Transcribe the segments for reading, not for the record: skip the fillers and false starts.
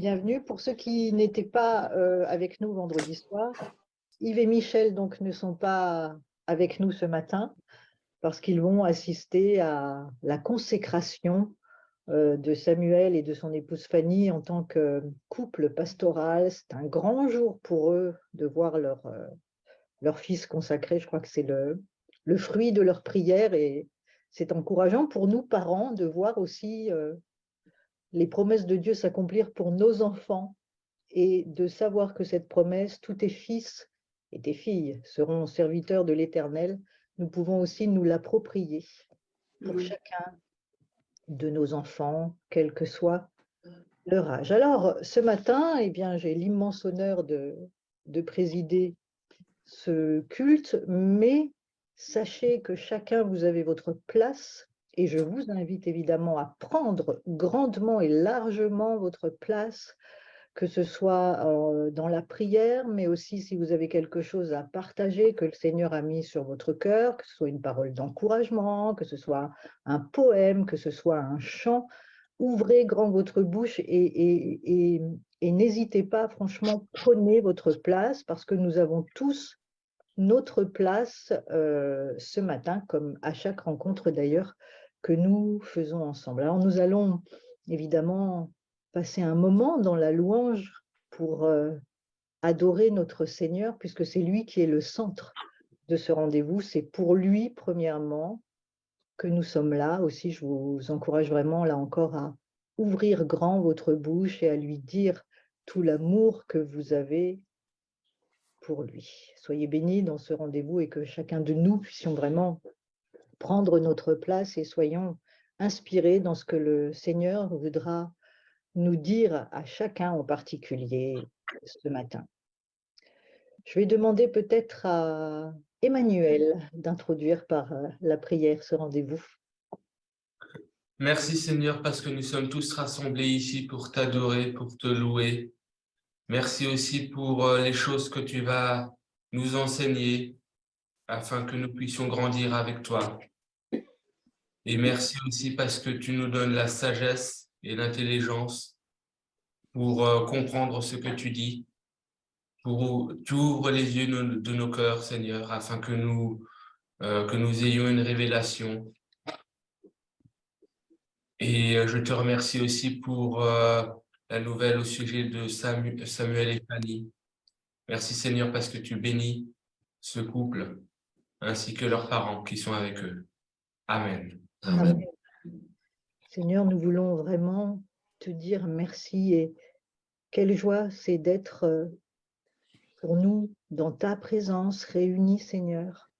bienvenue. Pour ceux qui n'étaient pas avec nous vendredi soir, Yves et Michel donc ne sont pas avec nous ce matin parce qu'ils vont assister à la consécration de Samuel et de son épouse Fanny en tant que couple pastoral. C'est un grand jour pour eux de voir leur fils consacré. Je crois que c'est le fruit de leur prière et c'est encourageant pour nous, parents, de voir aussi les promesses de Dieu s'accomplir pour nos enfants et de savoir que cette promesse, tous tes fils et tes filles seront serviteurs de l'Éternel. Nous pouvons aussi nous l'approprier pour chacun de nos enfants, quel que soit leur âge. Alors, ce matin, eh bien, j'ai l'immense honneur de présider ce culte, mais sachez que chacun, vous avez votre place et je vous invite évidemment à prendre grandement et largement votre place, que ce soit dans la prière, mais aussi si vous avez quelque chose à partager que le Seigneur a mis sur votre cœur, que ce soit une parole d'encouragement, que ce soit un poème, que ce soit un chant. Ouvrez grand votre bouche et n'hésitez pas, franchement, prenez votre place parce que nous avons tous notre place ce matin, comme à chaque rencontre d'ailleurs que nous faisons ensemble. Alors nous allons évidemment passer un moment dans la louange pour adorer notre Seigneur, puisque c'est lui qui est le centre de ce rendez-vous. C'est pour lui, premièrement, que nous sommes là. Aussi, je vous encourage vraiment, là encore, à ouvrir grand votre bouche et à lui dire tout l'amour que vous avez pour lui. Soyez bénis dans ce rendez-vous et que chacun de nous puissions vraiment prendre notre place et soyons inspirés dans ce que le Seigneur voudra nous dire à chacun en particulier ce matin. Je vais demander peut-être à Emmanuel d'introduire par la prière ce rendez-vous. Merci Seigneur parce que nous sommes tous rassemblés ici pour t'adorer, pour te louer. Merci aussi pour les choses que tu vas nous enseigner afin que nous puissions grandir avec toi. Et merci aussi parce que tu nous donnes la sagesse et l'intelligence pour comprendre ce que tu dis. Tu ouvres les yeux de nos cœurs, Seigneur, afin que nous ayons une révélation. Et je te remercie aussi pour la nouvelle au sujet de Samuel et Fanny. Merci Seigneur parce que tu bénis ce couple ainsi que leurs parents qui sont avec eux. Amen. Amen. Seigneur, nous voulons vraiment te dire merci et quelle joie c'est d'être pour nous dans ta présence réunis, Seigneur,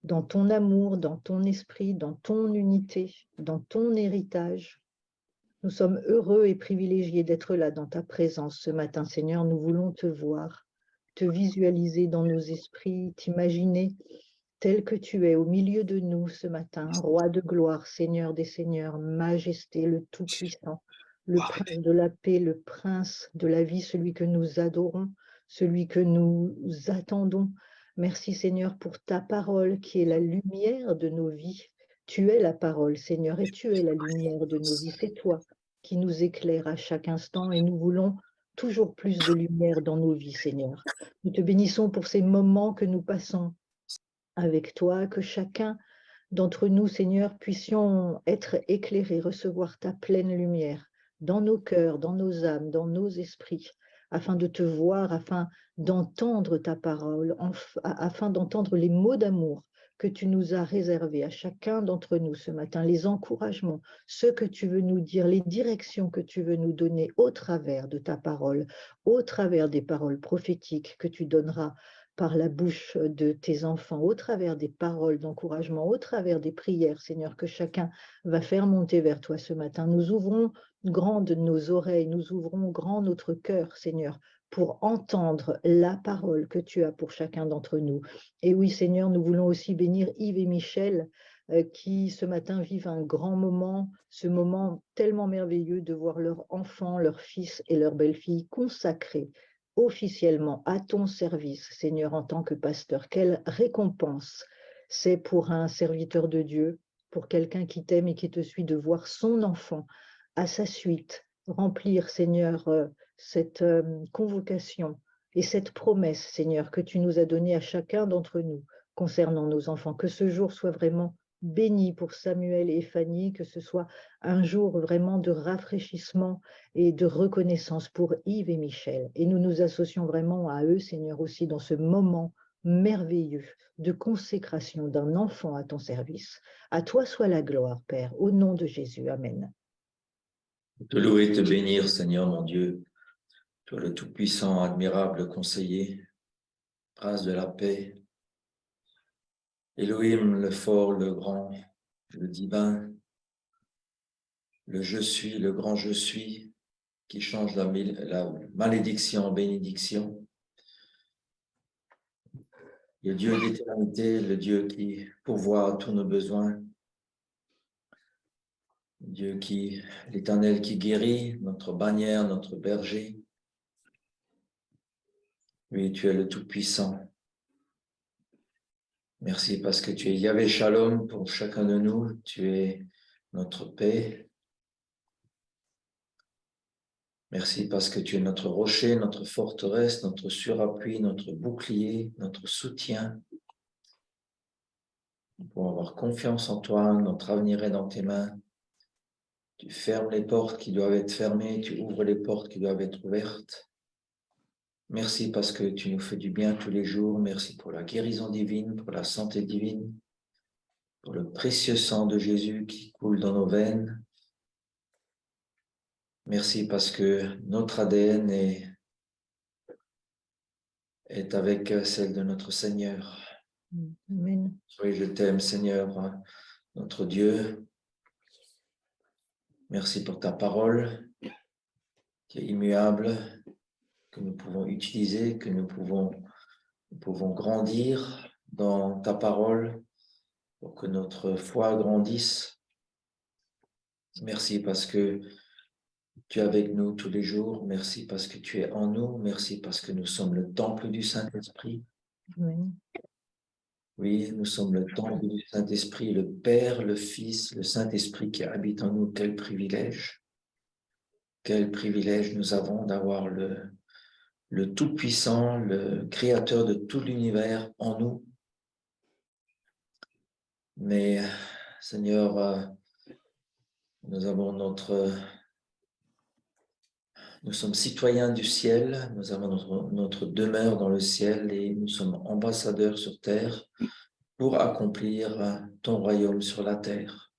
dans ton amour, dans ton esprit, dans ton unité, dans ton héritage. Nous sommes heureux et privilégiés d'être là dans ta présence ce matin, Seigneur. Nous voulons te voir, te visualiser dans nos esprits, t'imaginer tel que tu es au milieu de nous ce matin, roi de gloire, Seigneur des seigneurs, majesté, le Tout-Puissant, le prince de la paix, le prince de la vie, celui que nous adorons, celui que nous attendons. Merci Seigneur pour ta parole qui est la lumière de nos vies. Tu es la parole, Seigneur, et tu es la lumière de nos vies. C'est toi qui nous éclaire à chaque instant et nous voulons toujours plus de lumière dans nos vies, Seigneur. Nous te bénissons pour ces moments que nous passons avec toi, que chacun d'entre nous, Seigneur, puissions être éclairés, recevoir ta pleine lumière dans nos cœurs, dans nos âmes, dans nos esprits, afin de te voir, afin d'entendre ta parole, afin d'entendre les mots d'amour que tu nous as réservés à chacun d'entre nous ce matin, les encouragements, ce que tu veux nous dire, les directions que tu veux nous donner au travers de ta parole, au travers des paroles prophétiques que tu donneras par la bouche de tes enfants, au travers des paroles d'encouragement, au travers des prières, Seigneur, que chacun va faire monter vers toi ce matin. Nous ouvrons grandes nos oreilles, nous ouvrons grand notre cœur, Seigneur, pour entendre la parole que tu as pour chacun d'entre nous. Et oui, Seigneur, nous voulons aussi bénir Yves et Michel, qui ce matin vivent un grand moment, ce moment tellement merveilleux de voir leur enfant, leur fils et leur belle-fille consacrés officiellement à ton service, Seigneur, en tant que pasteur. Quelle récompense c'est pour un serviteur de Dieu, pour quelqu'un qui t'aime et qui te suit, de voir son enfant à sa suite remplir, Seigneur, cette convocation et cette promesse, Seigneur, que tu nous as donnée à chacun d'entre nous concernant nos enfants. Que ce jour soit vraiment béni pour Samuel et Fanny, que ce soit un jour vraiment de rafraîchissement et de reconnaissance pour Yves et Michel. Et nous nous associons vraiment à eux, Seigneur, aussi dans ce moment merveilleux de consécration d'un enfant à ton service. À toi soit la gloire, Père, au nom de Jésus. Amen. Te louer et te bénir, Seigneur mon Dieu, toi le Tout-Puissant, admirable conseiller, prince de la paix, Elohim, le fort, le grand, le divin, le je suis, le grand je suis, qui change la malédiction en bénédiction, le Dieu d'éternité, le Dieu qui pourvoit à tous nos besoins, Dieu qui, l'Éternel qui guérit, notre bannière, notre berger. Oui, tu es le Tout-Puissant. Merci parce que tu es Yahvé Shalom pour chacun de nous. Tu es notre paix. Merci parce que tu es notre rocher, notre forteresse, notre surappui, notre bouclier, notre soutien. Pour avoir confiance en toi, notre avenir est dans tes mains. Tu fermes les portes qui doivent être fermées, tu ouvres les portes qui doivent être ouvertes. Merci parce que tu nous fais du bien tous les jours. Merci pour la guérison divine, pour la santé divine, pour le précieux sang de Jésus qui coule dans nos veines. Merci parce que notre ADN est avec celle de notre Seigneur. Amen. Oui, je t'aime, Seigneur, notre Dieu. Merci pour ta parole qui est immuable, que nous pouvons utiliser, que nous pouvons grandir dans ta parole pour que notre foi grandisse. Merci parce que tu es avec nous tous les jours. Merci parce que tu es en nous. Merci parce que nous sommes le temple du Saint-Esprit. Amen. Oui, nous sommes le temple du Saint-Esprit, le Père, le Fils, le Saint-Esprit qui habite en nous. Quel privilège! Quel privilège nous avons d'avoir le Tout-Puissant, le Créateur de tout l'univers en nous. Mais, Seigneur, nous avons nous sommes citoyens du ciel, nous avons notre demeure dans le ciel et nous sommes ambassadeurs sur terre pour accomplir ton royaume sur la terre.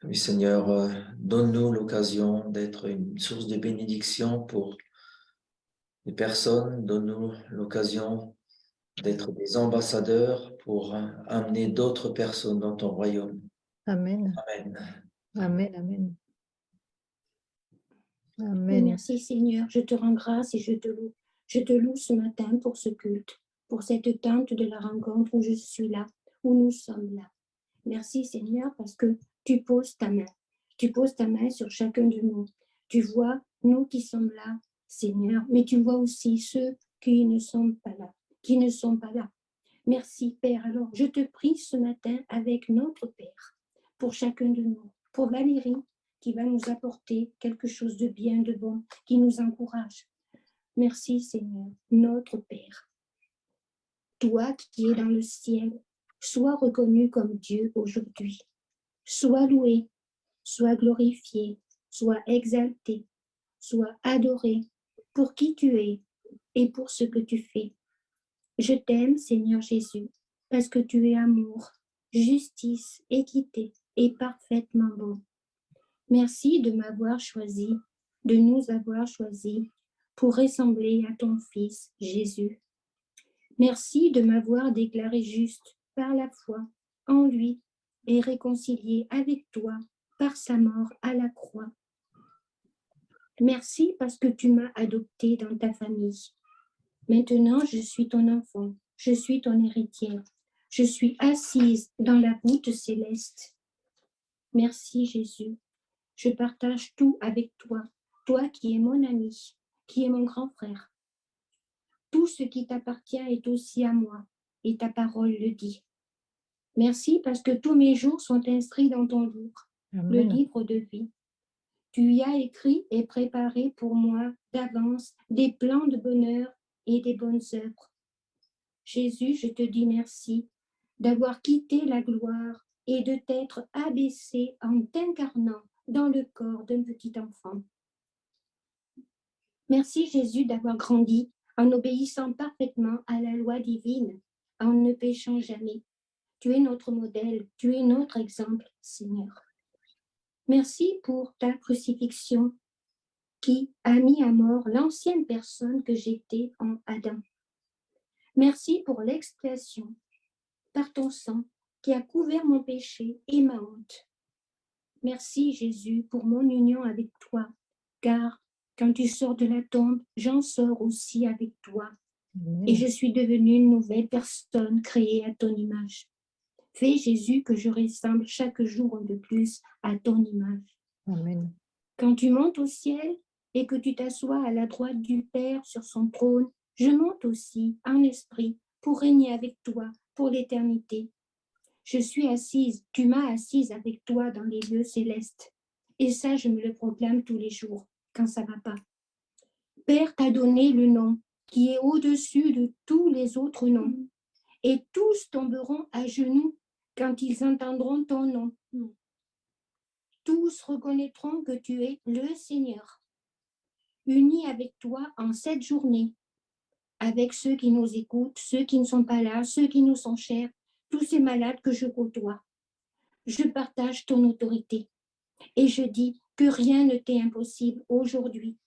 Oui, Seigneur, donne-nous l'occasion d'être une source de bénédiction pour les personnes, donne-nous l'occasion d'être des ambassadeurs pour amener d'autres personnes dans ton royaume. Amen. Amen. Amen. Amen. Oui, Amen. merci Seigneur, je te rends grâce et je te loue. Je te loue ce matin pour ce culte, pour cette tente de la rencontre où je suis là, où nous sommes là. Merci Seigneur parce que tu poses ta main. Tu poses ta main sur chacun de nous. Tu vois nous qui sommes là, Seigneur, mais tu vois aussi ceux qui ne sont pas là, qui ne sont pas là. Merci Père. Alors, je te prie ce matin avec notre Père, pour chacun de nous, pour Valérie, qui va nous apporter quelque chose de bien, de bon, qui nous encourage. Merci Seigneur, notre Père. Toi qui es dans le ciel, sois reconnu comme Dieu aujourd'hui. Sois loué, sois glorifié, sois exalté, sois adoré pour qui tu es et pour ce que tu fais. Je t'aime, Seigneur Jésus, parce que tu es amour, justice, équité et parfaitement bon. Merci de m'avoir choisi, de nous avoir choisis pour ressembler à ton Fils, Jésus. Merci de m'avoir déclaré juste par la foi en lui et réconcilié avec toi par sa mort à la croix. Merci parce que tu m'as adopté dans ta famille. Maintenant, je suis ton enfant, je suis ton héritière. Je suis assise dans la voûte céleste. Merci Jésus. Je partage tout avec toi, toi qui es mon ami, qui est mon grand frère. Tout ce qui t'appartient est aussi à moi, et ta parole le dit. Merci parce que tous mes jours sont inscrits dans ton livre, le Amen. livre de vie. Tu y as écrit et préparé pour moi d'avance des plans de bonheur et des bonnes œuvres. Jésus, je te dis merci d'avoir quitté la gloire et de t'être abaissé en t'incarnant dans le corps d'un petit enfant. Merci Jésus d'avoir grandi en obéissant parfaitement à la loi divine, en ne péchant jamais. Tu es notre modèle, tu es notre exemple, Seigneur. Merci pour ta crucifixion qui a mis à mort l'ancienne personne que j'étais en Adam. Merci pour l'expiation par ton sang qui a couvert mon péché et ma honte. Merci Jésus pour mon union avec toi, car quand tu sors de la tombe, j'en sors aussi avec toi. Et je suis devenue une nouvelle personne créée à ton image. Fais Jésus que je ressemble chaque jour un peu plus à ton image. Amen. Quand tu montes au ciel et que tu t'assois à la droite du Père sur son trône, je monte aussi en esprit pour régner avec toi pour l'éternité. Je suis assise, tu m'as assise avec toi dans les lieux célestes. Et ça, je me le proclame tous les jours, quand ça ne va pas. Père t'a donné le nom qui est au-dessus de tous les autres noms. Et tous tomberont à genoux quand ils entendront ton nom. Tous reconnaîtront que tu es le Seigneur. Unis avec toi en cette journée, avec ceux qui nous écoutent, ceux qui ne sont pas là, ceux qui nous sont chers, tous ces malades que je côtoie. Je partage ton autorité et je dis que rien ne t'est impossible aujourd'hui.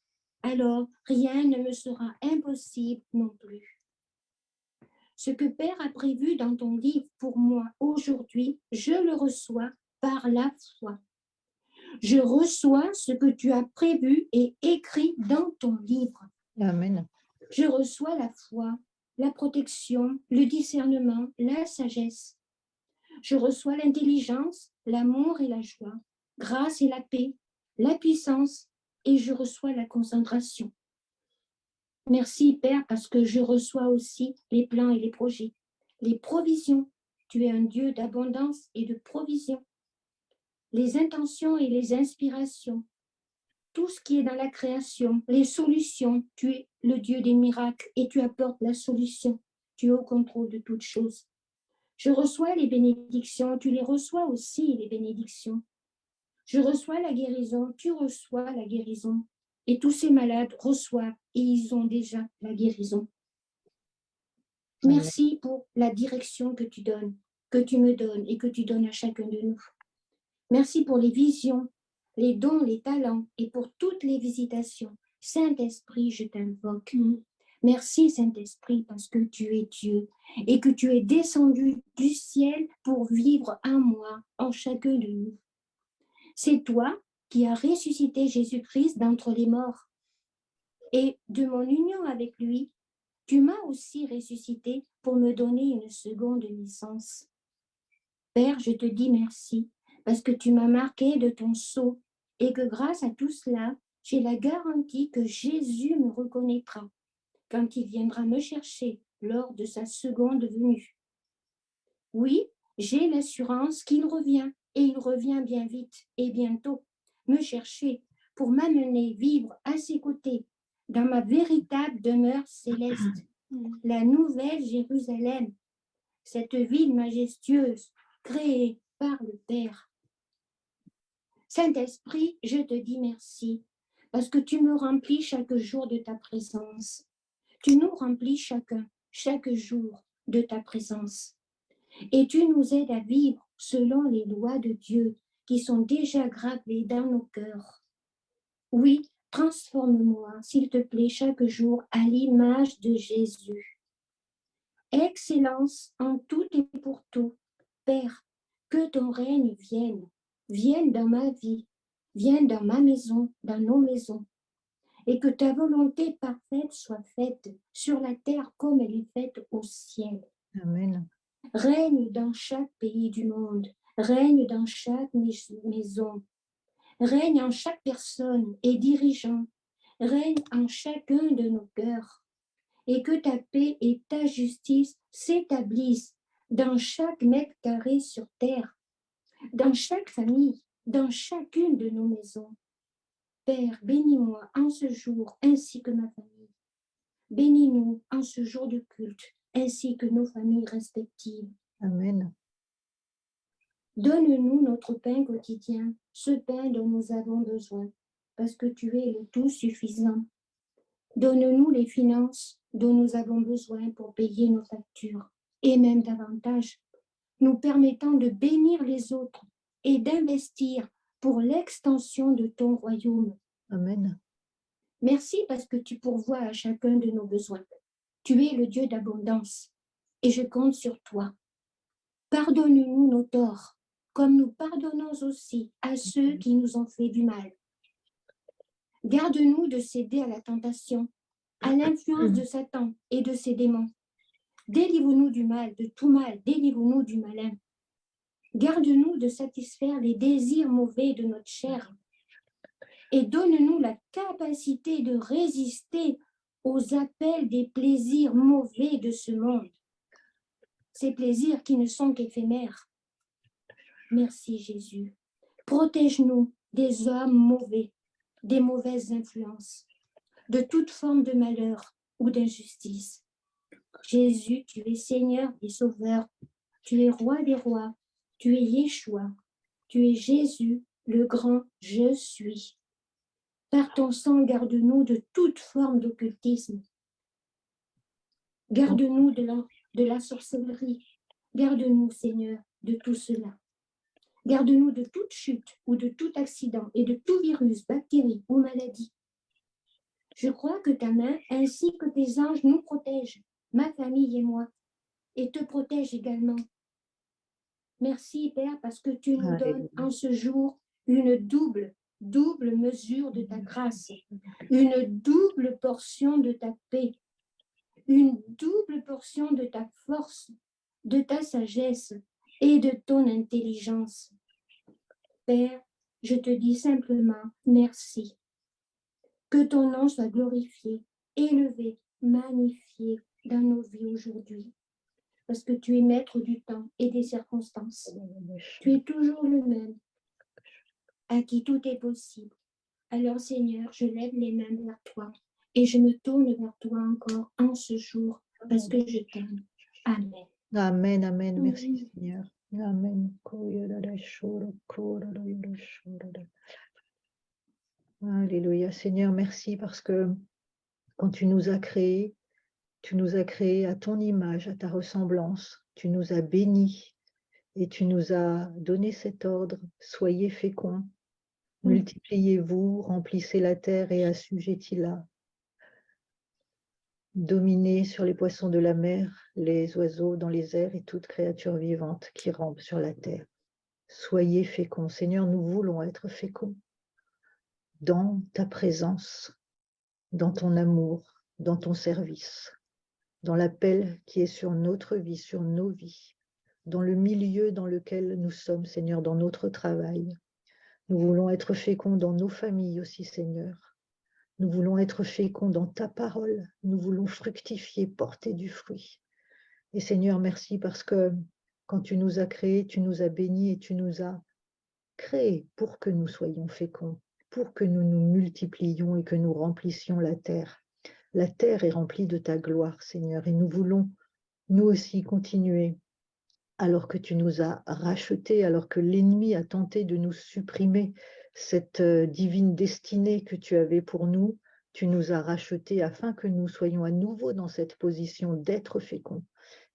Alors, rien ne me sera impossible non plus. Ce que Père a prévu dans ton livre pour moi aujourd'hui, je le reçois par la foi. Je reçois ce que tu as prévu et écrit dans ton livre. Amen. Je reçois la foi, la protection, le discernement, la sagesse. Je reçois l'intelligence, l'amour et la joie, grâce et la paix, la puissance, et je reçois la concentration. Merci Père parce que je reçois aussi les plans et les projets, les provisions. Tu es un Dieu d'abondance et de provision. Les intentions et les inspirations, tout ce qui est dans la création, les solutions, tu es le Dieu des miracles et tu apportes la solution. Tu es au contrôle de toutes choses. Je reçois les bénédictions, tu les reçois aussi, les bénédictions. Je reçois la guérison, tu reçois la guérison. Et tous ces malades reçoivent et ils ont déjà la guérison. Merci pour la direction que tu donnes, que tu me donnes et que tu donnes à chacun de nous. Merci pour les visions, les dons, les talents et pour toutes les visitations. Saint-Esprit, je t'invoque. Merci Saint-Esprit parce que tu es Dieu et que tu es descendu du ciel pour vivre en moi, en chacun de nous. C'est toi qui as ressuscité Jésus-Christ d'entre les morts. Et de mon union avec lui, tu m'as aussi ressuscité pour me donner une seconde naissance. Père, je te dis merci parce que tu m'as marqué de ton sceau et que grâce à tout cela, j'ai la garantie que Jésus me reconnaîtra quand il viendra me chercher lors de sa seconde venue. Oui, j'ai l'assurance qu'il revient et il revient bien vite et bientôt me chercher pour m'amener vivre à ses côtés dans ma véritable demeure céleste, la nouvelle Jérusalem, cette ville majestueuse créée par le Père. Saint-Esprit, je te dis merci parce que tu me remplis chaque jour de ta présence. Tu nous remplis chacun, chaque jour de ta présence. Et tu nous aides à vivre selon les lois de Dieu qui sont déjà gravées dans nos cœurs. Oui, transforme-moi, s'il te plaît, chaque jour à l'image de Jésus. Excellence en tout et pour tout. Père, que ton règne vienne dans ma vie, vienne dans ma maison, dans nos maisons, et que ta volonté parfaite soit faite sur la terre comme elle est faite au ciel. Amen. Règne dans chaque pays du monde, règne dans chaque maison, règne en chaque personne et dirigeant, règne en chacun de nos cœurs, et que ta paix et ta justice s'établissent dans chaque mètre carré sur terre, dans chaque famille, dans chacune de nos maisons. Père, bénis-moi en ce jour ainsi que ma famille. Bénis-nous en ce jour de culte ainsi que nos familles respectives. Amen. Donne-nous notre pain quotidien, ce pain dont nous avons besoin, parce que tu es le tout suffisant. Donne-nous les finances dont nous avons besoin pour payer nos factures, et même davantage, nous permettant de bénir les autres et d'investir pour l'extension de ton royaume. Amen. Merci parce que tu pourvois à chacun de nos besoins. Tu es le Dieu d'abondance et je compte sur toi. Pardonne-nous nos torts, comme nous pardonnons aussi à ceux qui nous ont fait du mal. Garde-nous de céder à la tentation, à l'influence de Satan et de ses démons. Délivre-nous du mal, de tout mal, délivre-nous du malin. Garde-nous de satisfaire les désirs mauvais de notre chair et donne-nous la capacité de résister aux appels des plaisirs mauvais de ce monde. Ces plaisirs qui ne sont qu'éphémères. Merci Jésus. Protège-nous des hommes mauvais, des mauvaises influences, de toute forme de malheur ou d'injustice. Jésus, tu es Seigneur et Sauveur, tu es Roi des rois, tu es Yeshua, tu es Jésus, le grand je suis. Par ton sang, garde-nous de toute forme d'occultisme. Garde-nous de la sorcellerie. Garde-nous, Seigneur, de tout cela. Garde-nous de toute chute ou de tout accident et de tout virus, bactérie ou maladie. Je crois que ta main ainsi que tes anges nous protègent, ma famille et moi, et te protègent également. Merci, Père, parce que tu nous donnes en ce jour une double mesure de ta grâce, une double portion de ta paix, une double portion de ta force, de ta sagesse et de ton intelligence. Père, je te dis simplement merci. Que ton nom soit glorifié, élevé, magnifié dans nos vies aujourd'hui. Parce que tu es maître du temps et des circonstances. Tu es toujours le même, à qui tout est possible. Alors Seigneur, je lève les mains vers toi et je me tourne vers toi encore en ce jour parce que je t'aime. Amen. Amen, amen. Merci Seigneur. Amen. Alléluia. Seigneur, merci parce que quand tu nous as créés à ton image, à ta ressemblance. Tu nous as bénis et tu nous as donné cet ordre. Soyez féconds, multipliez-vous, remplissez la terre et assujettis-la. Dominez sur les poissons de la mer, les oiseaux dans les airs et toute créature vivante qui rampe sur la terre. Soyez féconds. Seigneur, nous voulons être féconds dans ta présence, dans ton amour, dans ton service, dans l'appel qui est sur notre vie, sur nos vies, dans le milieu dans lequel nous sommes, Seigneur, dans notre travail. Nous voulons être féconds dans nos familles aussi, Seigneur. Nous voulons être féconds dans ta parole. Nous voulons fructifier, porter du fruit. Et Seigneur, merci parce que quand tu nous as créés, tu nous as bénis et tu nous as créés pour que nous soyons féconds, pour que nous nous multiplions et que nous remplissions la terre. La terre est remplie de ta gloire, Seigneur, et nous voulons, nous aussi, continuer, alors que tu nous as rachetés, alors que l'ennemi a tenté de nous supprimer cette divine destinée que tu avais pour nous, tu nous as rachetés afin que nous soyons à nouveau dans cette position d'être féconds.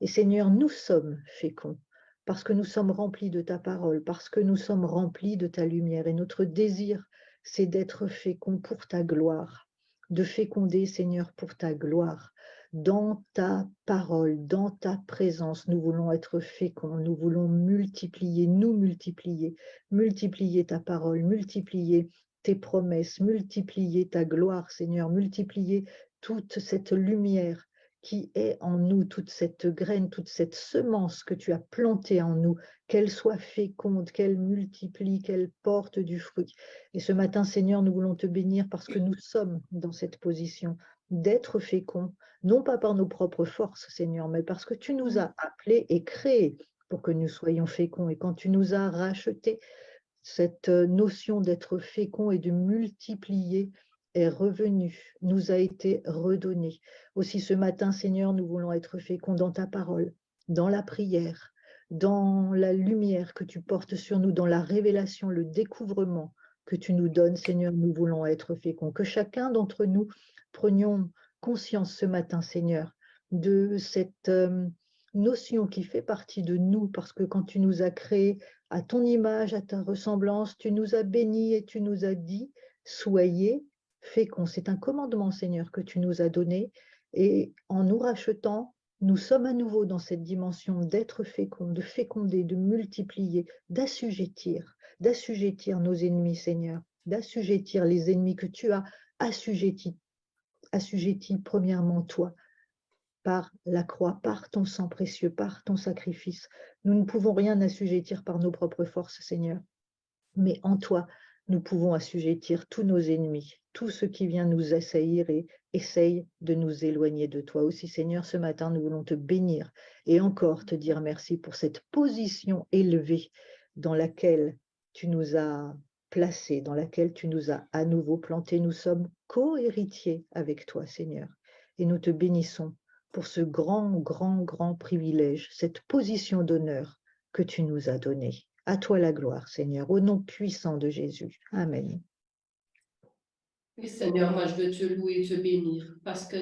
Et Seigneur, nous sommes féconds, parce que nous sommes remplis de ta parole, parce que nous sommes remplis de ta lumière, et notre désir, c'est d'être féconds pour ta gloire, de féconder, Seigneur, pour ta gloire. Dans ta parole, dans ta présence, nous voulons être féconds, nous voulons multiplier, nous multiplier, multiplier ta parole, multiplier tes promesses, multiplier ta gloire, Seigneur, multiplier toute cette lumière qui est en nous, toute cette graine, toute cette semence que tu as plantée en nous, qu'elle soit féconde, qu'elle multiplie, qu'elle porte du fruit. Et ce matin, Seigneur, nous voulons te bénir parce que nous sommes dans cette position d'être féconds, non pas par nos propres forces, Seigneur, mais parce que tu nous as appelés et créés pour que nous soyons féconds. Et quand tu nous as rachetés, cette notion d'être fécond et de multiplier est revenue, nous a été redonnée. Aussi ce matin, Seigneur, nous voulons être féconds dans ta parole, dans la prière, dans la lumière que tu portes sur nous, dans la révélation, le découvrement que tu nous donnes, Seigneur, nous voulons être féconds. Que chacun d'entre nous prenions conscience ce matin, Seigneur, de cette notion qui fait partie de nous, parce que quand tu nous as créés à ton image, à ta ressemblance, tu nous as bénis et tu nous as dit, soyez féconds. C'est un commandement, Seigneur, que tu nous as donné, et en nous rachetant, nous sommes à nouveau dans cette dimension d'être féconds, de féconder, de multiplier, d'assujettir nos ennemis, Seigneur, d'assujettir les ennemis que tu as assujettis premièrement toi, par la croix, par ton sang précieux, par ton sacrifice. Nous ne pouvons rien assujettir par nos propres forces, Seigneur, mais en toi, nous pouvons assujettir tous nos ennemis, tout ce qui vient nous assaillir et essaye de nous éloigner de toi. Aussi, Seigneur, ce matin, nous voulons te bénir et encore te dire merci pour cette position élevée dans laquelle tu nous as placés, dans laquelle tu nous as à nouveau plantés. Nous sommes co-héritiers avec toi, Seigneur, et nous te bénissons pour ce grand privilège, cette position d'honneur que tu nous as donnée. À toi la gloire, Seigneur, au nom puissant de Jésus. Amen. Oui, Seigneur, moi je veux te louer et te bénir parce que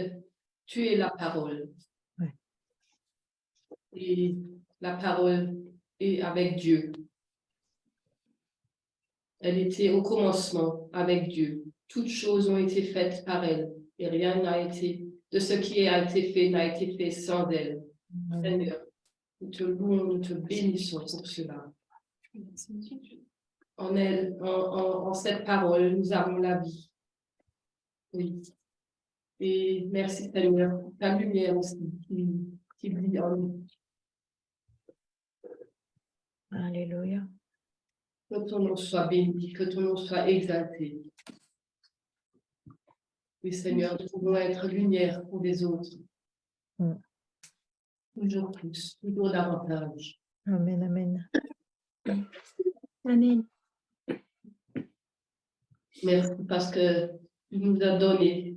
tu es la parole. Ouais. Et la parole est avec Dieu. Elle était au commencement avec Dieu. Toutes choses ont été faites par elle et rien n'a été, de ce qui a été fait n'a été fait sans elle. Seigneur, nous te louons, nous te bénissons pour cela. En elle, en cette parole, nous avons la vie. Oui. Et merci Seigneur pour ta lumière aussi qui brille en nous. Alléluia. Que ton nom soit béni, que ton nom soit exalté. Oui Seigneur, nous pouvons être lumière pour les autres. Toujours plus, toujours davantage. Amen, amen. Amen. Merci parce que tu nous as donné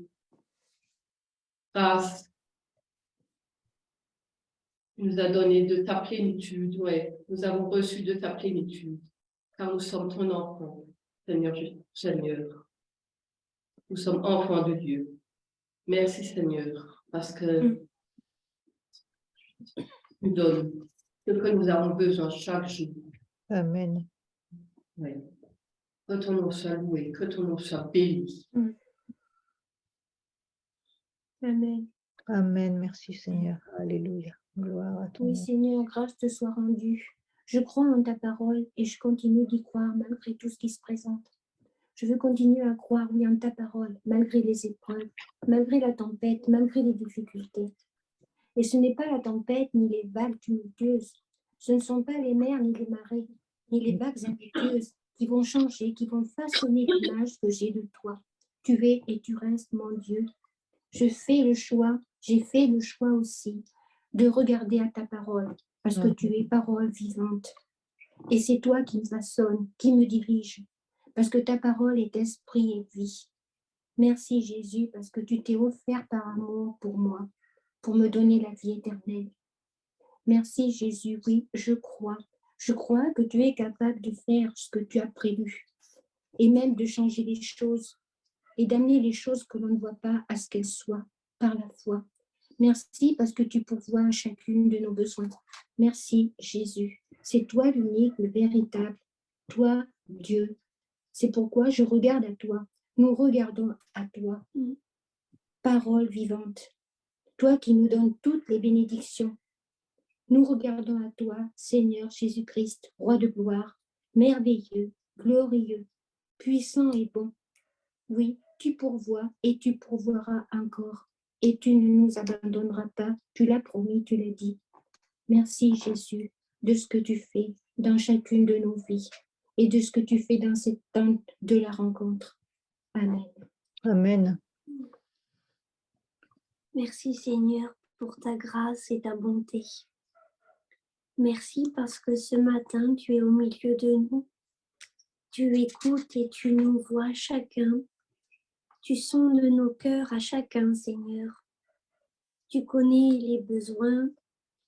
grâce. Tu nous as donné de ta plénitude, ouais. Nous avons reçu de ta plénitude, car nous sommes ton enfant, Seigneur, Seigneur. Nous sommes enfants de Dieu. Merci Seigneur, parce que tu nous donnes ce que nous avons besoin chaque jour. Amen. Ouais. Que ton nom soit loué, que ton nom soit béni. Amen. Amen. Merci Seigneur. Alléluia. Gloire à ton Oui, nom. Seigneur, grâce te soit rendue. Je crois en ta parole et je continue d'y croire malgré tout ce qui se présente. Je veux continuer à croire, oui, en ta parole, malgré les épreuves, malgré la tempête, malgré les difficultés. Et ce n'est pas la tempête ni les vagues tumultueuses, ce ne sont pas les mers ni les marées, ni les vagues impétueuses qui vont changer, qui vont façonner l'image que j'ai de toi. Tu es et tu restes mon Dieu. J'ai fait le choix aussi de regarder à ta parole, parce que tu es parole vivante. Et c'est toi qui me façonne, qui me dirige, parce que ta parole est esprit et vie. Merci Jésus, parce que tu t'es offert par amour pour moi, pour me donner la vie éternelle. Merci Jésus, oui, je crois que tu es capable de faire ce que tu as prévu, et même de changer les choses, et d'amener les choses que l'on ne voit pas à ce qu'elles soient, par la foi. Merci parce que tu pourvois à chacune de nos besoins. Merci Jésus. C'est toi l'unique, le véritable. Toi, Dieu. C'est pourquoi je regarde à toi. Nous regardons à toi. Parole vivante. Toi qui nous donnes toutes les bénédictions. Nous regardons à toi, Seigneur Jésus-Christ, Roi de gloire, merveilleux, glorieux, puissant et bon. Oui, tu pourvois et tu pourvoiras encore. Et tu ne nous abandonneras pas. Tu l'as promis, tu l'as dit. Merci Jésus de ce que tu fais dans chacune de nos vies et de ce que tu fais dans cette tente de la rencontre. Amen. Amen. Merci Seigneur pour ta grâce et ta bonté. Merci parce que ce matin, tu es au milieu de nous. Tu écoutes et tu nous vois chacun. Tu sondes nos cœurs à chacun, Seigneur. Tu connais les besoins,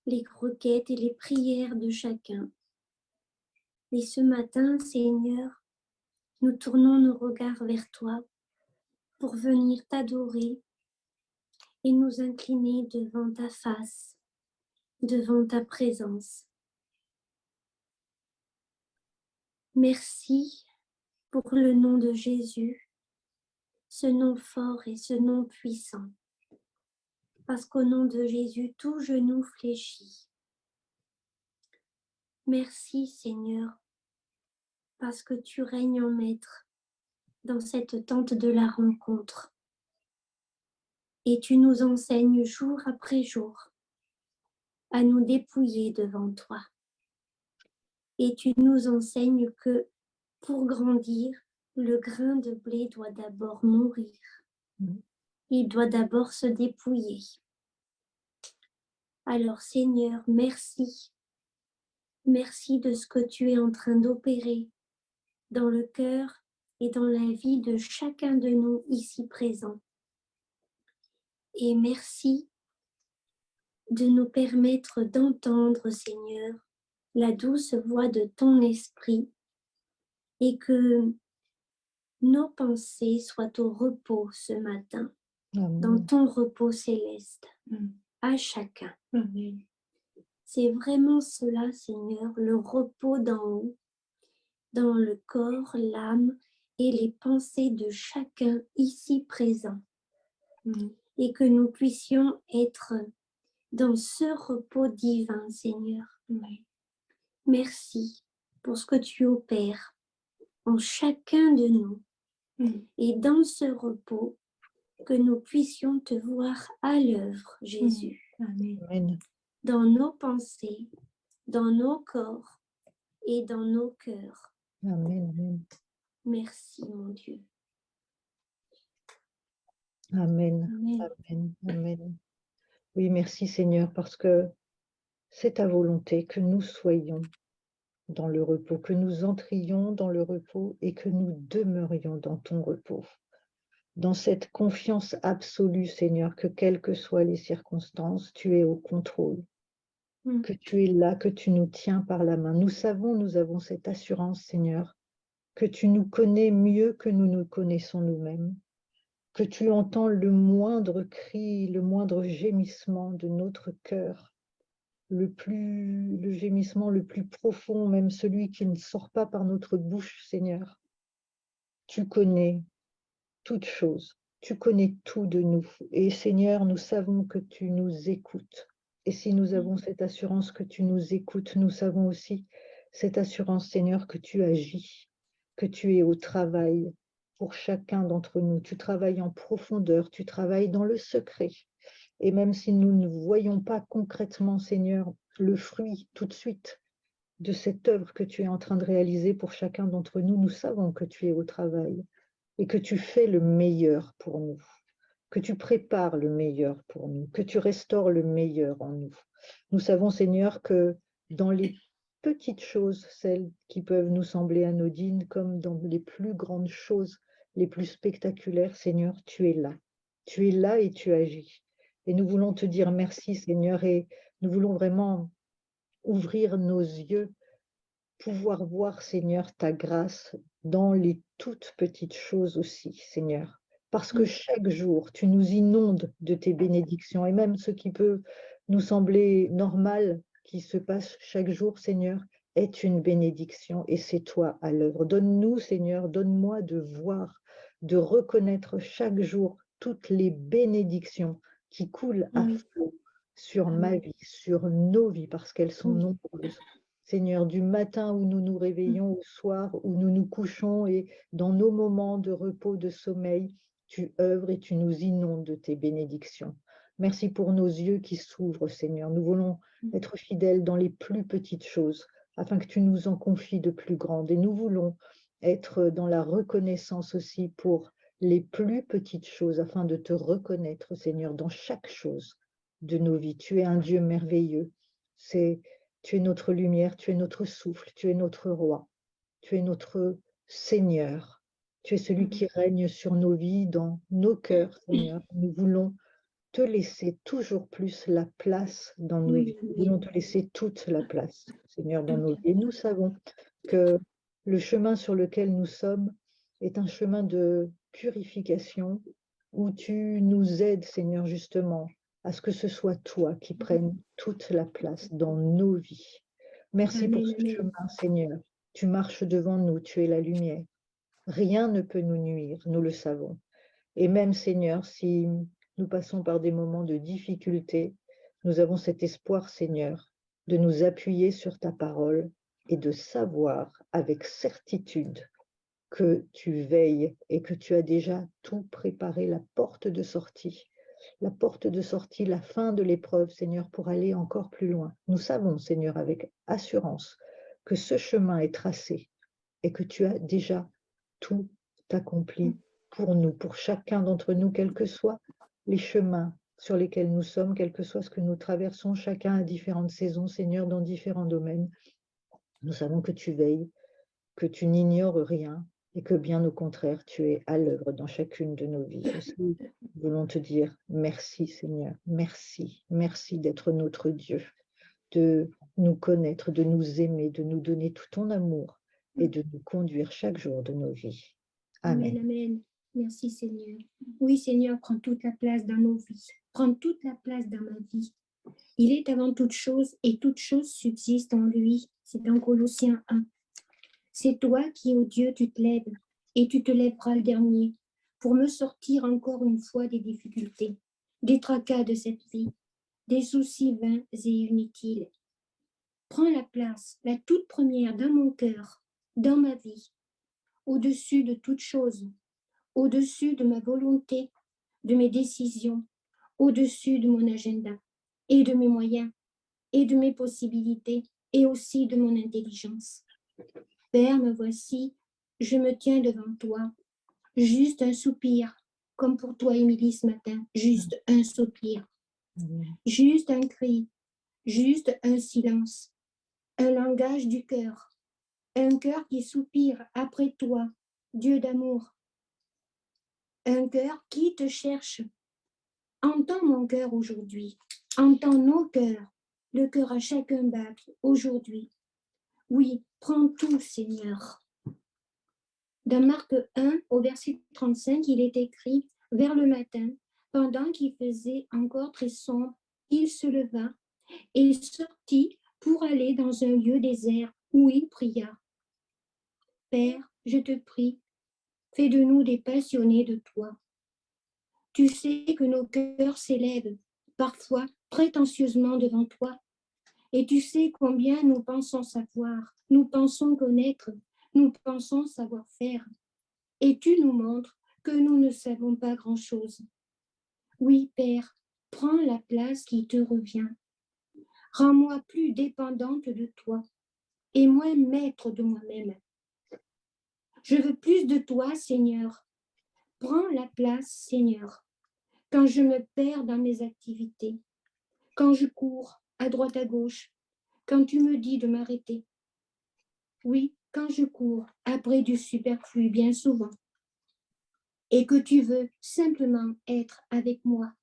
les requêtes et les prières de chacun. Et ce matin, Seigneur, nous tournons nos regards vers toi pour venir t'adorer et nous incliner devant ta face, devant ta présence. Merci pour le nom de Jésus, ce nom fort et ce nom puissant. Parce qu'au nom de Jésus, tout genou fléchit. Merci Seigneur, parce que tu règnes en maître dans cette tente de la rencontre. Et tu nous enseignes jour après jour à nous dépouiller devant toi. Et tu nous enseignes que pour grandir, le grain de blé doit d'abord mourir. Il doit d'abord se dépouiller. Alors Seigneur, merci. Merci de ce que tu es en train d'opérer dans le cœur et dans la vie de chacun de nous ici présents. Et merci de nous permettre d'entendre, Seigneur, la douce voix de ton esprit et que nos pensées soient au repos ce matin, dans ton repos céleste, à chacun. C'est vraiment cela, Seigneur, le repos d'en haut, dans le corps, l'âme et les pensées de chacun ici présent. Et que nous puissions être dans ce repos divin, Seigneur. Merci pour ce que tu opères en chacun de nous. Et dans ce repos, que nous puissions te voir à l'œuvre, Jésus. Amen. Dans nos pensées, dans nos corps et dans nos cœurs. Amen. Amen. Merci, mon Dieu. Amen. Amen. Amen. Amen. Oui, merci Seigneur, parce que c'est ta volonté que nous soyons dans le repos, que nous entrions dans le repos et que nous demeurions dans ton repos. Dans cette confiance absolue, Seigneur, que quelles que soient les circonstances, tu es au contrôle, que tu es là, que tu nous tiens par la main. Nous savons, nous avons cette assurance, Seigneur, que tu nous connais mieux que nous nous connaissons nous-mêmes, que tu entends le moindre cri, le moindre gémissement de notre cœur, le gémissement le plus profond, même celui qui ne sort pas par notre bouche, Seigneur. Tu connais toutes choses, tu connais tout de nous. Et Seigneur, nous savons que tu nous écoutes. Et si nous avons cette assurance que tu nous écoutes, nous savons aussi cette assurance, Seigneur, que tu agis, que tu es au travail pour chacun d'entre nous. Tu travailles en profondeur, tu travailles dans le secret. Et même si nous ne voyons pas concrètement, Seigneur, le fruit tout de suite de cette œuvre que tu es en train de réaliser pour chacun d'entre nous, nous savons que tu es au travail et que tu fais le meilleur pour nous, que tu prépares le meilleur pour nous, que tu restaures le meilleur en nous. Nous savons, Seigneur, que dans les petites choses, celles qui peuvent nous sembler anodines, comme dans les plus grandes choses, les plus spectaculaires, Seigneur, tu es là. Tu es là et tu agis. Et nous voulons te dire merci, Seigneur, et nous voulons vraiment ouvrir nos yeux, pouvoir voir, Seigneur, ta grâce dans les toutes petites choses aussi, Seigneur. Parce que chaque jour, tu nous inondes de tes bénédictions, et même ce qui peut nous sembler normal, qui se passe chaque jour, Seigneur, est une bénédiction, et c'est toi à l'œuvre. Donne-nous, Seigneur, donne-moi de voir, de reconnaître chaque jour toutes les bénédictions qui coulent à flot sur ma vie, sur nos vies, parce qu'elles sont nombreuses. Seigneur, du matin où nous nous réveillons au soir, où nous nous couchons et dans nos moments de repos, de sommeil, tu œuvres et tu nous inondes de tes bénédictions. Merci pour nos yeux qui s'ouvrent, Seigneur. Nous voulons être fidèles dans les plus petites choses, afin que tu nous en confies de plus grandes. Et nous voulons être dans la reconnaissance aussi pour les plus petites choses, afin de te reconnaître, Seigneur, dans chaque chose de nos vies. Tu es un Dieu merveilleux. Tu es notre lumière, tu es notre souffle, tu es notre roi, tu es notre Seigneur. Tu es celui qui règne sur nos vies, dans nos cœurs, Seigneur. Nous voulons te laisser toujours plus la place dans nos vies. Nous voulons te laisser toute la place, Seigneur, dans nos vies. Et nous savons que le chemin sur lequel nous sommes est un chemin de purification où tu nous aides, Seigneur, justement, à ce que ce soit toi qui prennes toute la place dans nos vies. Merci pour ce chemin, Seigneur. Tu marches devant nous, tu es la lumière. Rien ne peut nous nuire, nous le savons. Et même, Seigneur, si nous passons par des moments de difficulté, nous avons cet espoir, Seigneur, de nous appuyer sur ta parole et de savoir avec certitude que tu veilles et que tu as déjà tout préparé, la porte de sortie, la fin de l'épreuve, Seigneur, pour aller encore plus loin. Nous savons, Seigneur, avec assurance que ce chemin est tracé et que tu as déjà tout accompli pour nous, pour chacun d'entre nous, quels que soient les chemins sur lesquels nous sommes, quel que soit ce que nous traversons, chacun à différentes saisons, Seigneur, dans différents domaines. Nous savons que tu veilles, que tu n'ignores rien et que bien au contraire, tu es à l'œuvre dans chacune de nos vies. Aussi, nous voulons te dire merci, Seigneur, merci, merci d'être notre Dieu, de nous connaître, de nous aimer, de nous donner tout ton amour et de nous conduire chaque jour de nos vies. Amen. Amen. Merci Seigneur. Oui Seigneur, prends toute la place dans nos vies. Prends toute la place dans ma vie. Il est avant toute chose et toute chose subsiste en lui. C'est dans Colossiens 1. C'est toi qui, ô Dieu, tu te lèves et tu te lèveras le dernier pour me sortir encore une fois des difficultés, des tracas de cette vie, des soucis vains et inutiles. Prends la place, la toute première dans mon cœur, dans ma vie, au-dessus de toute chose, au-dessus de ma volonté, de mes décisions, au-dessus de mon agenda et de mes moyens et de mes possibilités et aussi de mon intelligence. Père, me voici, je me tiens devant toi, juste un soupir, comme pour toi, Émilie, ce matin, juste un soupir, juste un cri, juste un silence, un langage du cœur, un cœur qui soupire après toi, Dieu d'amour, un cœur qui te cherche. Entends mon cœur aujourd'hui, entends nos cœurs, le cœur à chacun battre aujourd'hui. Oui, prends tout, Seigneur. Dans Marc 1, au verset 35, il est écrit « Vers le matin, pendant qu'il faisait encore très sombre, il se leva et sortit pour aller dans un lieu désert où il pria. Père, je te prie, fais de nous des passionnés de toi. Tu sais que nos cœurs s'élèvent parfois prétentieusement devant toi, et tu sais combien nous pensons savoir, nous pensons connaître, nous pensons savoir faire. Et tu nous montres que nous ne savons pas grand-chose. Oui, Père, prends la place qui te revient. Rends-moi plus dépendante de toi et moins maître de moi-même. Je veux plus de toi, Seigneur. Prends la place, Seigneur, quand je me perds dans mes activités, quand je cours à droite à gauche, quand tu me dis de m'arrêter. Oui, quand je cours après du superflu bien souvent, et que tu veux simplement être avec moi.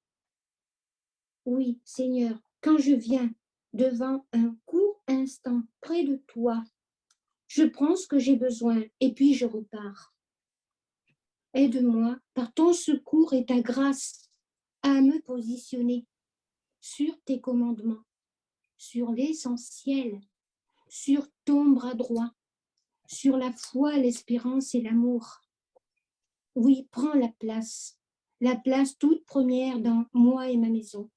Oui, Seigneur, quand je viens devant un court instant près de toi, je prends ce que j'ai besoin et puis je repars. Aide-moi par ton secours et ta grâce à me positionner sur tes commandements, sur l'essentiel, sur ton bras droit, sur la foi, l'espérance et l'amour. Oui, prends la place toute première dans moi et ma maison,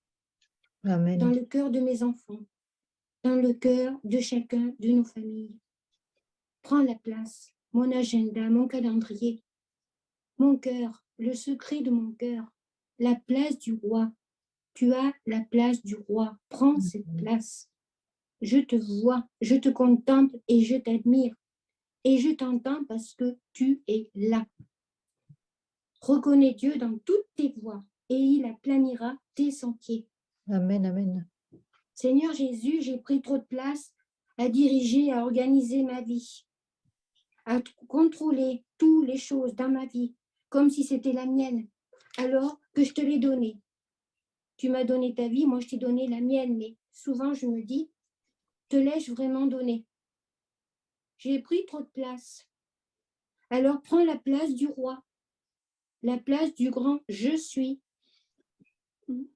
Amen. dans le cœur de mes enfants, dans le cœur de chacun de nos familles. Prends la place, mon agenda, mon calendrier, mon cœur, le secret de mon cœur, la place du roi. Tu as la place du roi. Prends cette place. Je te vois, je te contemple et je t'admire. Et je t'entends parce que tu es là. Reconnais Dieu dans toutes tes voies et il aplanira tes sentiers. Amen, amen. Seigneur Jésus, j'ai pris trop de place à diriger, à organiser ma vie. à contrôler toutes les choses dans ma vie, comme si c'était la mienne, alors que je te l'ai donnée. Tu m'as donné ta vie, moi je t'ai donné la mienne, mais souvent je me dis, te l'ai-je vraiment donné? J'ai pris trop de place. Alors prends la place du roi, la place du grand je suis.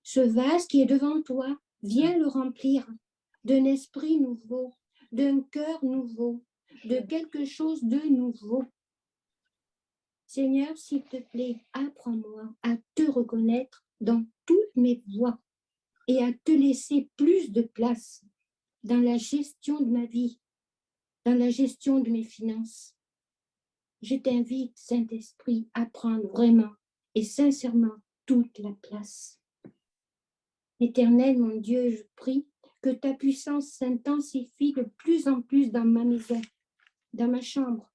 Ce vase qui est devant toi, viens le remplir d'un esprit nouveau, d'un cœur nouveau, de quelque chose de nouveau. Seigneur, s'il te plaît, apprends-moi à te reconnaître dans toutes mes voies et à te laisser plus de place dans la gestion de ma vie, dans la gestion de mes finances. Je t'invite, Saint-Esprit, à prendre vraiment et sincèrement toute la place. Éternel, mon Dieu, je prie que ta puissance s'intensifie de plus en plus dans ma maison, dans ma chambre,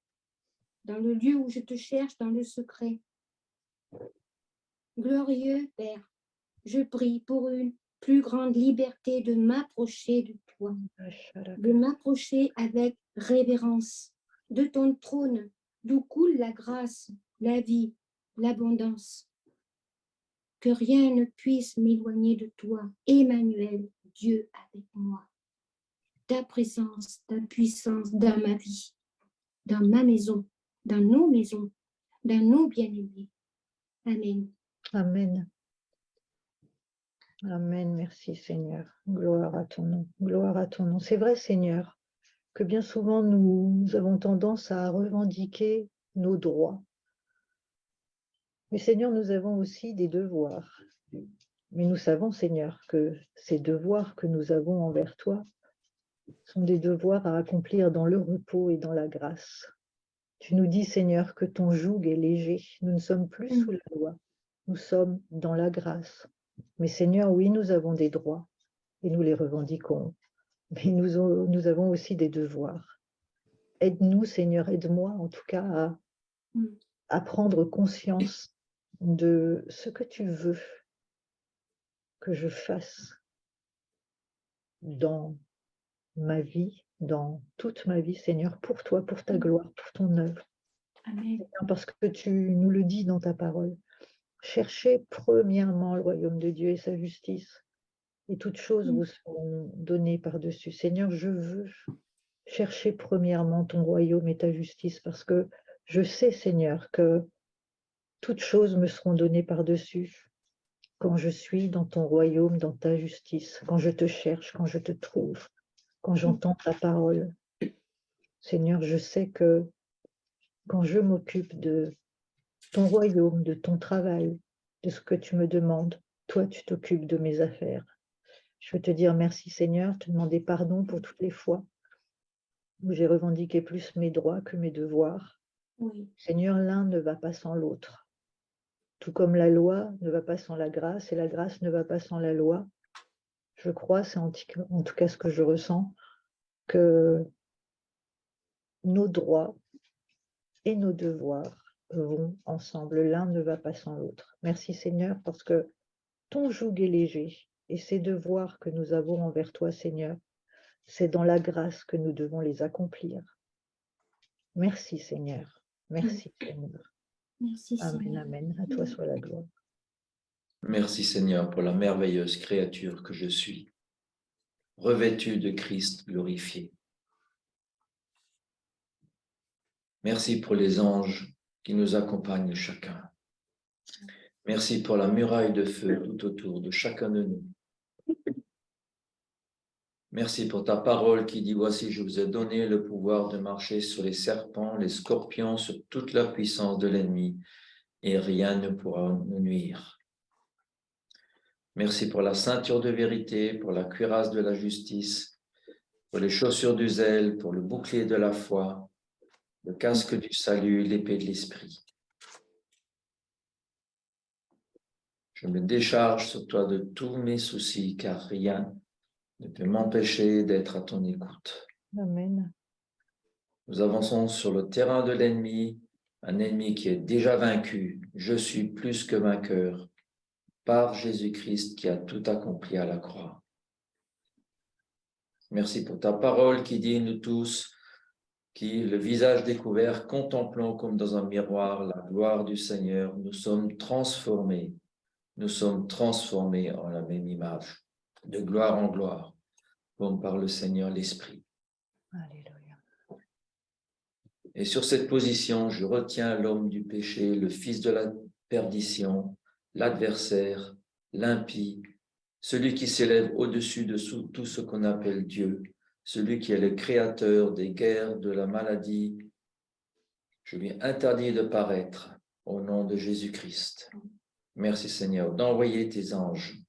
dans le lieu où je te cherche, dans le secret. Glorieux Père, je prie pour une plus grande liberté de m'approcher de toi, de m'approcher avec révérence de ton trône, d'où coule la grâce, la vie, l'abondance. Que rien ne puisse m'éloigner de toi, Emmanuel, Dieu avec moi. Ta présence, ta puissance dans ma vie, dans ma maison, dans nos maisons, dans nos bien-aimés. Amen. Amen. Amen. Merci Seigneur. Gloire à ton nom. Gloire à ton nom. C'est vrai Seigneur que bien souvent nous avons tendance à revendiquer nos droits. Mais Seigneur, nous avons aussi des devoirs. Mais nous savons Seigneur que ces devoirs que nous avons envers toi sont des devoirs à accomplir dans le repos et dans la grâce. Tu nous dis Seigneur que ton joug est léger. Nous ne sommes plus sous la loi. Nous sommes dans la grâce. Mais Seigneur, oui, nous avons des droits et nous les revendiquons. Mais nous avons aussi des devoirs. Aide-nous, Seigneur, aide-moi en tout cas à prendre conscience de ce que tu veux que je fasse dans ma vie, dans toute ma vie, Seigneur, pour toi, pour ta gloire, pour ton œuvre. Amen. Parce que tu nous le dis dans ta parole. Cherchez premièrement le royaume de Dieu et sa justice, et toutes choses vous seront données par-dessus. Seigneur, je veux chercher premièrement ton royaume et ta justice, parce que je sais, Seigneur, que toutes choses me seront données par-dessus quand je suis dans ton royaume, dans ta justice, quand je te cherche, quand je te trouve, quand j'entends ta parole. Seigneur, je sais que quand je m'occupe de ton royaume, de ton travail, de ce que tu me demandes, toi, tu t'occupes de mes affaires. Je veux te dire merci, Seigneur, te demander pardon pour toutes les fois où j'ai revendiqué plus mes droits que mes devoirs. Oui. Seigneur, l'un ne va pas sans l'autre. Tout comme la loi ne va pas sans la grâce et la grâce ne va pas sans la loi. Je crois, c'est en tout cas ce que je ressens, que nos droits et nos devoirs vont ensemble. L'un ne va pas sans l'autre. Merci Seigneur, parce que ton joug est léger et ces devoirs que nous avons envers toi, Seigneur, c'est dans la grâce que nous devons les accomplir. Merci Seigneur. Merci Seigneur. Merci Amen, Seigneur. amen. À toi soit la gloire. Merci Seigneur pour la merveilleuse créature que je suis, revêtue de Christ glorifié. Merci pour les anges qui nous accompagnent chacun. Merci pour la muraille de feu tout autour de chacun de nous. Merci pour ta parole qui dit « Voici, je vous ai donné le pouvoir de marcher sur les serpents, les scorpions, sur toute la puissance de l'ennemi, et rien ne pourra nous nuire. » Merci pour la ceinture de vérité, pour la cuirasse de la justice, pour les chaussures du zèle, pour le bouclier de la foi, le casque du salut, l'épée de l'esprit. Je me décharge sur toi de tous mes soucis, car rien ne peut m'empêcher d'être à ton écoute. Amen. Nous avançons sur le terrain de l'ennemi, un ennemi qui est déjà vaincu. Je suis plus que vainqueur par Jésus-Christ qui a tout accompli à la croix. Merci pour ta parole qui dit, nous tous, qui, le visage découvert, contemplant comme dans un miroir la gloire du Seigneur, nous sommes transformés en la même image, de gloire en gloire, comme par le Seigneur l'Esprit. Alléluia. Et sur cette position, je retiens l'homme du péché, le fils de la perdition, l'adversaire, l'impie, celui qui s'élève au-dessus de tout ce qu'on appelle Dieu, celui qui est le créateur des guerres, de la maladie. Je lui interdis de paraître au nom de Jésus-Christ. Merci Seigneur d'envoyer tes anges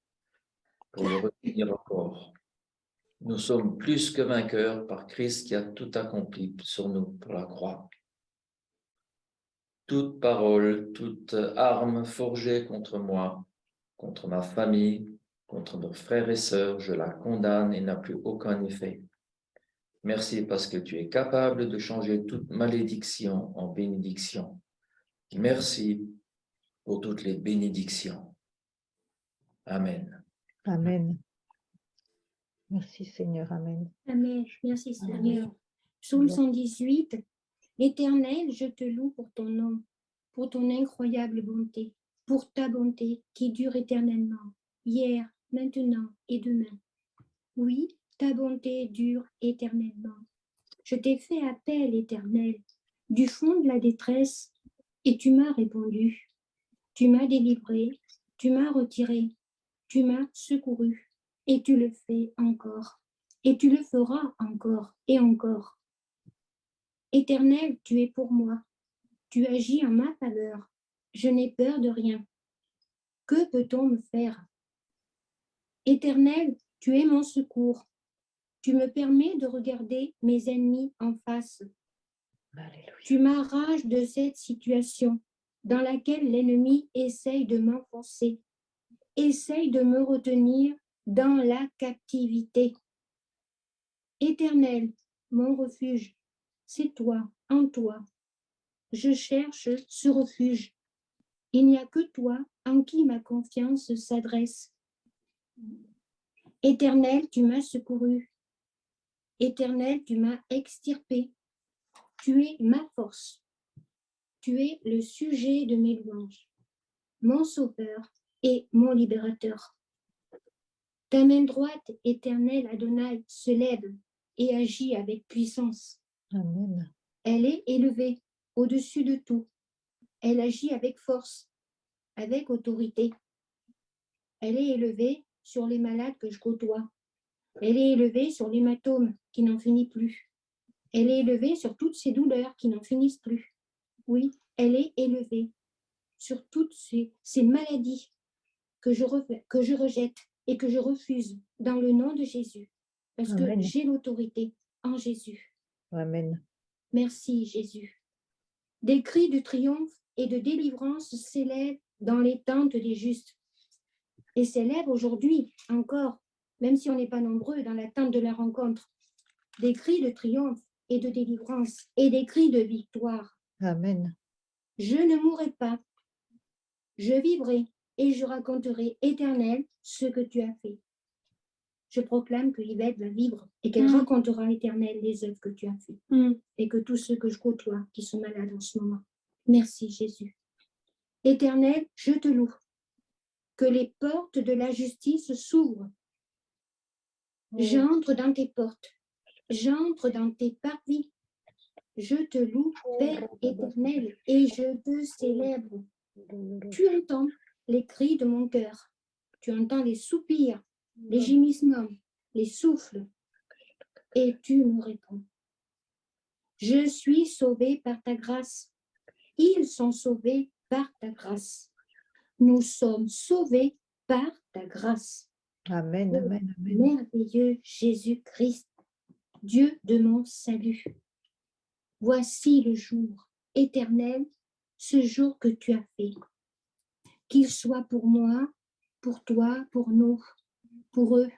pour le retenir encore. Nous sommes plus que vainqueurs par Christ qui a tout accompli sur nous pour la croix. Toute parole, toute arme forgée contre moi, contre ma famille, contre nos frères et sœurs, je la condamne et n'a plus aucun effet. Merci parce que tu es capable de changer toute malédiction en bénédiction. Merci pour toutes les bénédictions. Amen. Amen. Merci Seigneur, Amen. Amen. Merci Seigneur. Psaume 118. Éternel, je te loue pour ton nom, pour ton incroyable bonté, pour ta bonté qui dure éternellement, hier, maintenant et demain. Oui, ta bonté dure éternellement. Je t'ai fait appel, Éternel, du fond de la détresse, et tu m'as répondu. Tu m'as délivré, tu m'as retiré, tu m'as secouru, et tu le fais encore, et tu le feras encore et encore. Éternel, tu es pour moi, tu agis en ma faveur, je n'ai peur de rien. Que peut-on me faire? Éternel, tu es mon secours, tu me permets de regarder mes ennemis en face. Alléluia. Tu m'arraches de cette situation dans laquelle l'ennemi essaye de m'enfoncer, essaye de me retenir dans la captivité. Éternel, mon refuge, c'est toi, en toi. Je cherche ce refuge. Il n'y a que toi en qui ma confiance s'adresse. Éternel, tu m'as secouru. Éternel, tu m'as extirpé. Tu es ma force. Tu es le sujet de mes louanges, mon sauveur et mon libérateur. Ta main droite, éternelle Adonai, se lève et agit avec puissance. Amen. Elle est élevée au-dessus de tout. Elle agit avec force, avec autorité. Elle est élevée sur les malades que je côtoie. Elle est élevée sur l'hématome qui n'en finit plus. Elle est élevée sur toutes ces douleurs qui n'en finissent plus. Oui, elle est élevée sur toutes ces maladies que je rejette et que je refuse dans le nom de Jésus. Parce Amen. que j'ai l'autorité en Jésus. Amen. Merci Jésus. Des cris de triomphe et de délivrance s'élèvent dans les tentes des justes. Et s'élèvent aujourd'hui encore, même si on n'est pas nombreux dans la tente de la rencontre. Des cris de triomphe et de délivrance et des cris de victoire. Amen. Je ne mourrai pas. Je vivrai et je raconterai, Éternel, ce que tu as fait. Je proclame que Yvette va vivre et qu'elle racontera, Éternel, les œuvres que tu as fait. Et que tous ceux que je côtoie qui sont malades en ce moment. Merci Jésus. Éternel, je te loue. Que les portes de la justice s'ouvrent. J'entre dans tes portes. J'entre dans tes parvis. Je te loue, Père éternel, et je te célèbre. Tu entends les cris de mon cœur. Tu entends les soupirs, les gémissements, les souffles, et tu me réponds. Je suis sauvé par ta grâce. Ils sont sauvés par ta grâce. Nous sommes sauvés par ta grâce. Amen. Amen. Amen. Merveilleux Jésus-Christ, Dieu de mon salut. Voici le jour éternel, ce jour que tu as fait. Qu'il soit pour moi, pour toi, pour nous, pour eux,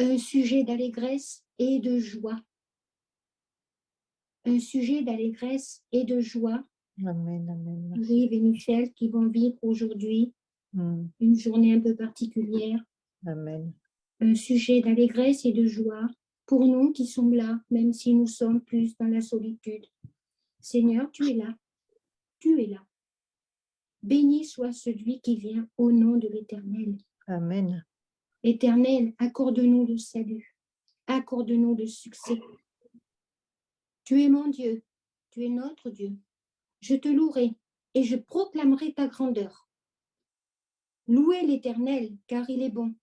un sujet d'allégresse et de joie. Un sujet d'allégresse et de joie. Amen. Amen. Merci. Yves et Michel qui vont vivre aujourd'hui une journée un peu particulière. Amen. Un sujet d'allégresse et de joie pour nous qui sommes là, même si nous sommes plus dans la solitude. Seigneur, tu es là. Tu es là. Béni soit celui qui vient au nom de l'Éternel. Amen. Éternel, accorde-nous le salut. Accorde-nous le succès. Tu es mon Dieu. Tu es notre Dieu. Je te louerai et je proclamerai ta grandeur. Louez l'Éternel, car il est bon.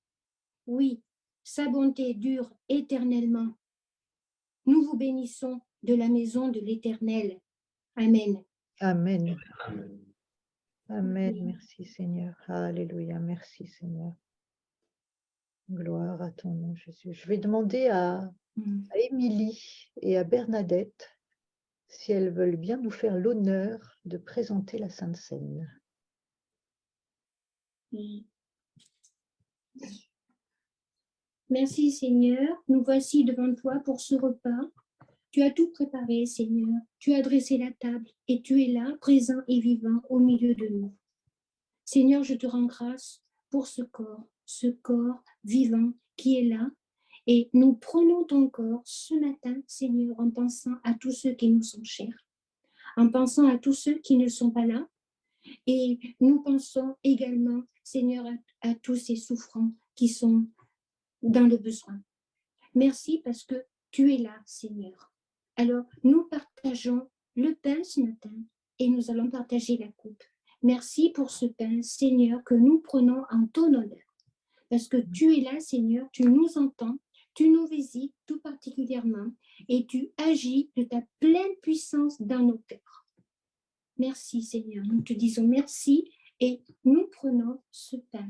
Oui, sa bonté dure éternellement. Nous vous bénissons de la maison de l'Éternel. Amen. Amen. Amen. Amen. Merci Seigneur. Alléluia. Merci Seigneur. Gloire à ton nom, Jésus. Je vais demander à Émilie et à Bernadette si elles veulent bien nous faire l'honneur de présenter la Sainte Seine. Merci Seigneur, nous voici devant toi pour ce repas. Tu as tout préparé Seigneur, tu as dressé la table et tu es là, présent et vivant au milieu de nous. Seigneur, je te rends grâce pour ce corps vivant qui est là. Et nous prenons ton corps ce matin, Seigneur, en pensant à tous ceux qui nous sont chers, en pensant à tous ceux qui ne sont pas là. Et nous pensons également, Seigneur, à tous ces souffrants qui sont dans le besoin. Merci parce que tu es là, Seigneur. Alors, nous partageons le pain ce matin et nous allons partager la coupe. Merci pour ce pain, Seigneur, que nous prenons en ton honneur. Parce que tu es là, Seigneur, tu nous entends, tu nous visites tout particulièrement et tu agis de ta pleine puissance dans nos cœurs. Merci, Seigneur. Nous te disons merci et nous prenons ce pain.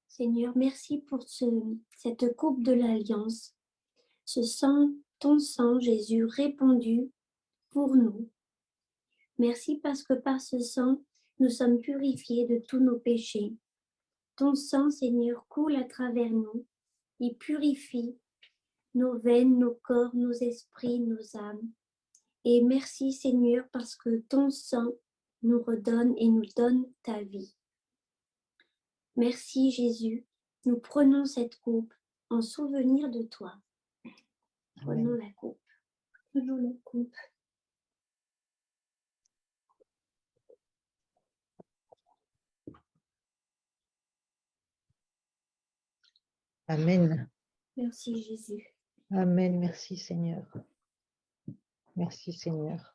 Seigneur, merci pour cette coupe de l'Alliance, ce sang, ton sang, Jésus, répandu pour nous. Merci parce que par ce sang, nous sommes purifiés de tous nos péchés. Ton sang, Seigneur, coule à travers nous. Il purifie nos veines, nos corps, nos esprits, nos âmes. Et merci, Seigneur, parce que ton sang nous redonne et nous donne ta vie. Merci, Jésus. Nous prenons cette coupe en souvenir de toi. Prenons la coupe. Prenons la coupe. Amen. Merci, Jésus. Amen. Merci Seigneur. Merci Seigneur.